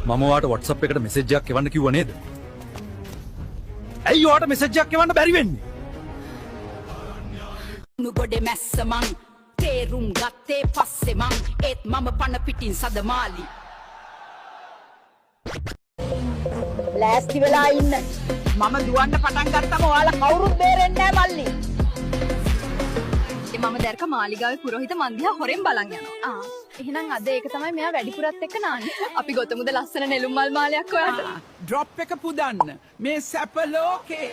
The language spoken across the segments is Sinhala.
මම ඔයාට WhatsApp එකට මැසේජ් එකක් එවන්න කිව්ව නේද? ඇයි ඔයාට මැසේජ් එකක් එවන්න බැරි වෙන්නේ? නුගොඩේ මැස්ස මං තේරුම් ගත්තේ පස්සේ මං ඒත් මම පන පිටින් සදමාලි ලෑස්ති වෙලා ඉන්න. මම දුවන්න පටන් ගත්තම ඔයාලා කවුරුත් බේරෙන්නේ නැහැ මල්ලි. මම දැක්ක මාලිගාවේ පුරোহিත මන්දියා හොරෙන් බලන් යනවා. එහෙනම් අද ඒක තමයි මෙයා වැඩිපුරත් එක්ක නාන්නේ. අපි ගොතමුද ලස්සන නෙළුම් මල් මාලයක් ඔයාට. ඩ්‍රොප් එක පුදන්න මේ සැප ලෝකේ.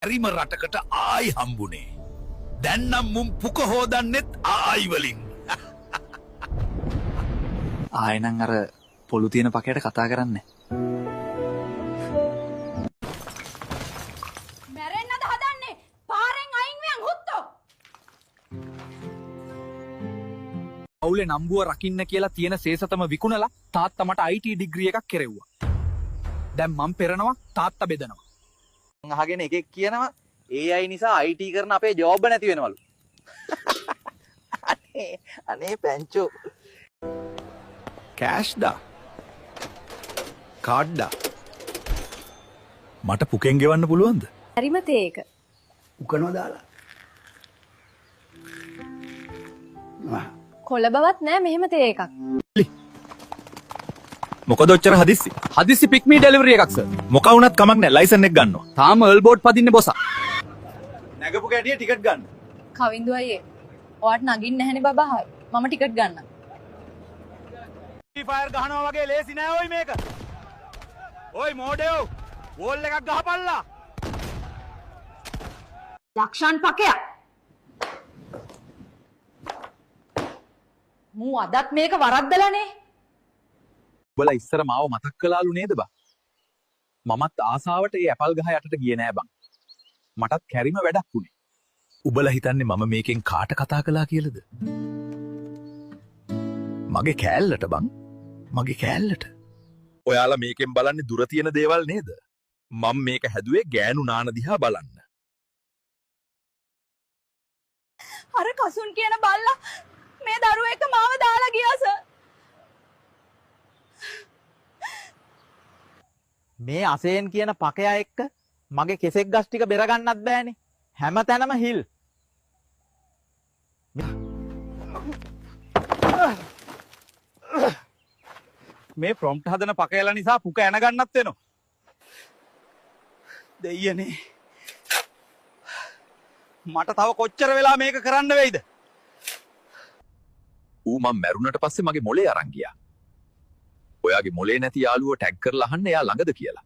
හරිම රටකට ආයි හම්බුනේ. දැන් නම් මුම් පුක හොදන්නෙත් ආයි වලින්. ආයෙනම් අර පොළු තියෙන පකයට කතා කරන්නේ. මැරෙන්නද හදන්නේ පාරෙන් අයින් වෙන් හුත්තෝ අවුලේ නම්බුව රකින්න කියලා තියෙන සේසතම විකුණලා තාත්තා මට IT ඩිග්‍රී එකක් කෙරෙව්වා. දැන් මම පෙරනවා තාත්තා බෙදනවා. අහගෙන එකෙක් කියනවා AI නිසා IT කරන අපේ ජොබ් නැති වෙනවලු. අනේ පැංචෝ. කෑෂ්ඩා කාඩ්ඩා මට පුකෙන් ගෙවන්න පුළුවන්ද? හරිම තේ ඒක. උකනවා දාලා. කොළ බවත් නෑ මෙහෙම තේ එකක්. මොකද ඔච්චර හදිස්සි? හදිස්සි පික් මී ඩෙලිවරි එකක් සර්. මොක වුණත් කමක් නෑ ලයිසන් එක ගන්නවා. තාම එල් බෝඩ් පදින්නේ බොසා. නැගපු කැටිය ටිකට් ගන්න. කවින්දු අයියේ. ඔයාට නගින්න නැහැනේ බබා. මම ටිකට් ගන්නම්. ෆයර් ගහනවා වගේ ලේසි නෑ ඔයි මේක. ඔයි මෝඩයෝ වෝල් එකක් ගහපල්ලා. ලක්ෂන් පකයක්. මූ අදත් මේක වරද්දලානේ. උඹලා ඉස්සර මාව මතක් කළාලු නේද බං? මමත් ආසාවට ඒ ඇපල් ගහ යටට ගියේ නෑ බං. මටත් කැරිම වැඩක් වුණේ. උඹලා හිතන්නේ මම මේකෙන් කාට කතා කළා කියලාද? මගේ කෑල්ලට බං. මගේ කෑල්ලට. ඔයාලා මේකෙන් බලන්නේ දුර තියෙන දේවල් නේද? මම මේක හැදුවේ ගෑනු නාන දිහා බලන්න. අර කසුන් කියන බල්ලා මේ දරුවෙක් එක්ක මාව දාලා ගියා සර්. මේ අසේන් කියන පකයා එක්ක මගේ කෙසෙක් ගස් ටික බෙර ගන්නත් බෑනේ. හැම තැනම හිල්. මේ ප්‍රොම්ප්ට් හදන පකයලා නිසා පුක ඇන ගන්නත් වෙනවා. දෙයියනේ. මට තව කොච්චර වෙලා මේක කරන්න වෙයිද? ඌ මම මැරුණට පස්සේ මගේ මොලේ අරන් ගියා. ඔයාගේ මොලේ නැති යාළුවෝ ටැග් කරලා අහන්න එයා ළඟද කියලා.